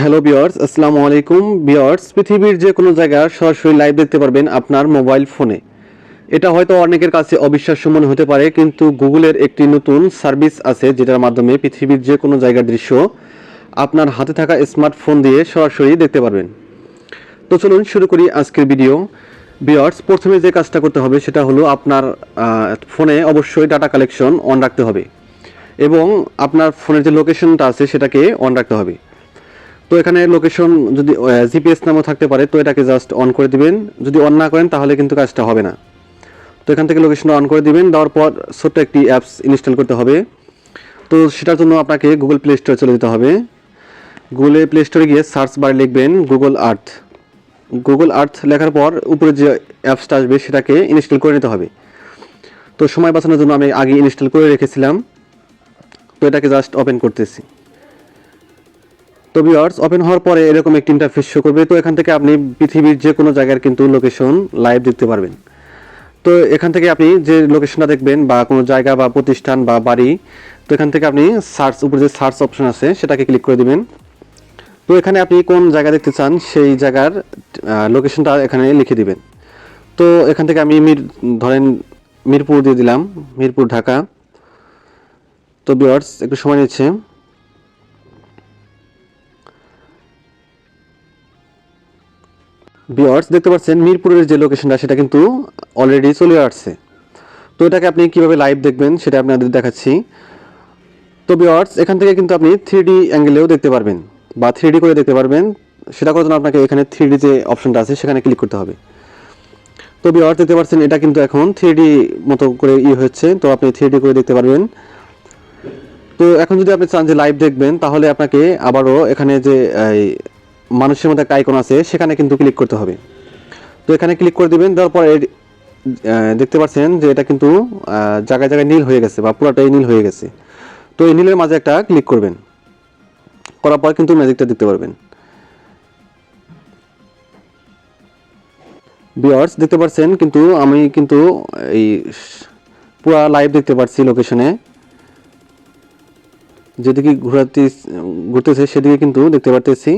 Hello viewers, আসসালামু আলাইকুম viewers. পৃথিবীর যে কোনো জায়গায় সরাসরি লাইভ দেখতে পারবেন আপনার মোবাইল ফোনে। এটা হয়তো অনেকের কাছে অবিশ্বাস্য মনে হতে পারে, কিন্তু গুগলের একটি নতুন সার্ভিস আছে যেটার মাধ্যমে পৃথিবীর যে কোনো জায়গার দৃশ্য আপনার হাতে থাকা স্মার্টফোন দিয়ে সরাসরি দেখতে পারবেন। তো চলুন শুরু করি আজকের ভিডিও। ভিউয়ার্স, প্রথমে যে কাজটা করতে হবে সেটা হলো আপনার ফোনে অবশ্যই ডাটা কালেকশন অন রাখতে হবে এবং আপনার ফোনের যে লোকেশনটা আছে সেটাকে অন রাখতে হবে। তো এখানে লোকেশন যদি জিপিএস নামও থাকতে পারে, তো এটাকে জাস্ট অন করে দিবেন। যদি অন না করেন তাহলে কিন্তু কাজটা হবে না। তো এখান থেকে লোকেশনটা অন করে দিবেন। দেওয়ার পর ছোট্ট একটি অ্যাপস ইনস্টল করতে হবে। তো সেটার জন্য আপনাকে গুগল প্লে স্টোরে চলে যেতে হবে। গুগলে প্লে স্টোরে গিয়ে সার্চ বারে লিখবেন গুগল আর্থ। গুগল আর্থ লেখার পর উপরে যে অ্যাপসটা আসবে সেটাকে ইনস্টল করে নিতে হবে। তো সময় বাঁচানোর জন্য আমি আগে ইনস্টল করে রেখেছিলাম। তো এটাকে জাস্ট ওপেন করতেছি। তো ভিউয়ার্স, ওপেন হওয়ার পরে এরকম একটি ইন্টারফেস শো করবে। তো এখান থেকে আপনি পৃথিবীর যে কোনো জায়গার কিন্তু লোকেশন লাইভ দেখতে পারবেন। তো এখান থেকে আপনি যে লোকেশনটা দেখবেন বা কোনো জায়গা বা প্রতিষ্ঠান বা বাড়ি, তো এখান থেকে আপনি সার্চ, উপরে যে সার্চ অপশন আছে সেটাকে ক্লিক করে দিবেন। তো এখানে আপনি কোন জায়গা দেখতে চান সেই জায়গার লোকেশনটা এখানে লিখে দিবেন। তো এখান থেকে আমি ধরেন মিরপুর দিয়ে দিলাম, মিরপুর ঢাকা। তো ভিউয়ার্স, একটু সময় নিচ্ছে। ভিউয়ার্স, দেখতে পাচ্ছেন মিরপুরের যে লোকেশনটা সেটা কিন্তু অলরেডি চলে আসছে। তো এটাকে আপনি কিভাবে লাইভ দেখবেন সেটা আপনাদের দেখাচ্ছি। তো ভিউয়ার্স, এখান থেকে কিন্তু আপনি 3D অ্যাঙ্গেলেও দেখতে পারবেন বা 3D করে দেখতে পারবেন। সেটা করার জন্য আপনাকে এখানে 3D যে অপশনটা আছে সেখানে ক্লিক করতে হবে। তো ভিউয়ার্স, দেখতে পাচ্ছেন এটা কিন্তু এখন 3D মতো করে হচ্ছে। তো আপনি 3D করে দেখতে পারবেন। তো এখন যদি আপনি চান যে লাইভ দেখবেন তাহলে আপনাকে আবারও এখানে যে মানুষের মধ্যে একটা আইকন আছে সেখানে কিন্তু ক্লিক করতে হবে। তো এখানে ক্লিক করে দিবেন। দেওয়ার পর দেখতে পাচ্ছেন যে এটা কিন্তু জায়গায় জায়গায় নীল হয়ে গেছে বা পুরোটাই নীল হয়ে গেছে। তো এই নীলের মাঝে একটা ক্লিক করবেন, করার পর কিন্তু ম্যাজিকটা দেখতে পারবেন। ভিউয়ার্স, দেখতে পাচ্ছেন কিন্তু আমি কিন্তু এই পুরা লাইভ দেখতে পাচ্ছি লোকেশনে। যেদিকে ঘুরতেছে সেদিকে কিন্তু দেখতে পারতেছি।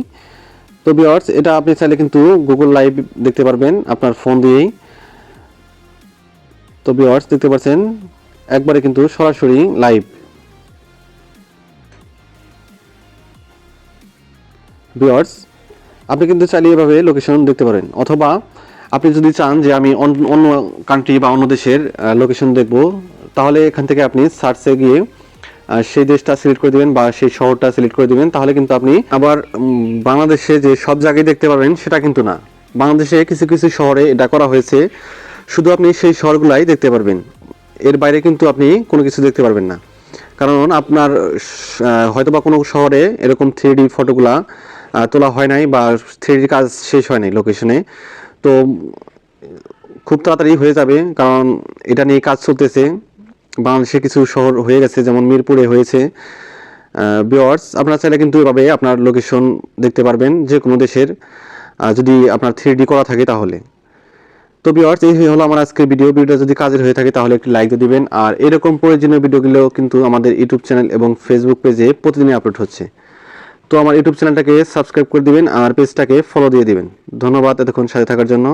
তো ভিউয়ার্স, এটা আপনি চাইলে কিন্তু গুগল লাইভ দেখতে পারবেন আপনার ফোন দিয়েই। তো ভিউয়ার্স, দেখতে পাচ্ছেন একবারে কিন্তু সরাসরি লাইভ। ভিউয়ার্স, আপনি কিন্তু চাইলে এভাবে লোকেশন দেখতে পারেন, অথবা আপনি যদি চান যে আমি অন্য কান্ট্রি বা অন্য দেশের লোকেশন দেখব, তাহলে এখান থেকে আপনি সার্চে গিয়ে সেই দেশটা সিলেক্ট করে দিবেন বা সেই শহরটা সিলেক্ট করে দিবেন। তাহলে কিন্তু আপনি আবার বাংলাদেশে যে সব জায়গায় দেখতে পারবেন সেটা কিন্তু না। বাংলাদেশে কিছু কিছু শহরে এটা করা হয়েছে, শুধু আপনি সেই শহরগুলাই দেখতে পারবেন, এর বাইরে কিন্তু আপনি কোনো কিছু দেখতে পারবেন না। কারণ আপনার হয়তোবা কোনো শহরে এরকম 3D ফটোগুলা তোলা হয় নাই বা 3D কাজ শেষ হয় নাই লোকেশনে। তো খুব তাড়াতাড়ি হয়ে যাবে, কারণ এটা নিয়ে কাজ চলতেছে। বাংলাদেশে কিছু শহর হয়ে গেছে, যেমন মিরপুরে হয়েছে। ভিউয়ার্স, আপনারা চাইলে কিন্তু এভাবে আপনার লোকেশন দেখতে পারবেন যে কোনো দেশের, যদি আপনার 3D করা থাকে তাহলে। তো ভিউয়ার্স, এই হলো আমার আজকের ভিডিওটা যদি কাজের হয়ে থাকে তাহলে একটি লাইক দিয়ে দিবেন। আর এরকম প্রয়োজনীয় ভিডিওগুলো কিন্তু আমাদের ইউটিউব চ্যানেল এবং ফেসবুক পেজে প্রতিদিনই আপলোড হচ্ছে। তো আমার ইউটিউব চ্যানেলটাকে সাবস্ক্রাইব করে দিবেন আর পেজটাকে ফলো দিয়ে দিবেন। ধন্যবাদ এতক্ষণ সাথে থাকার জন্য।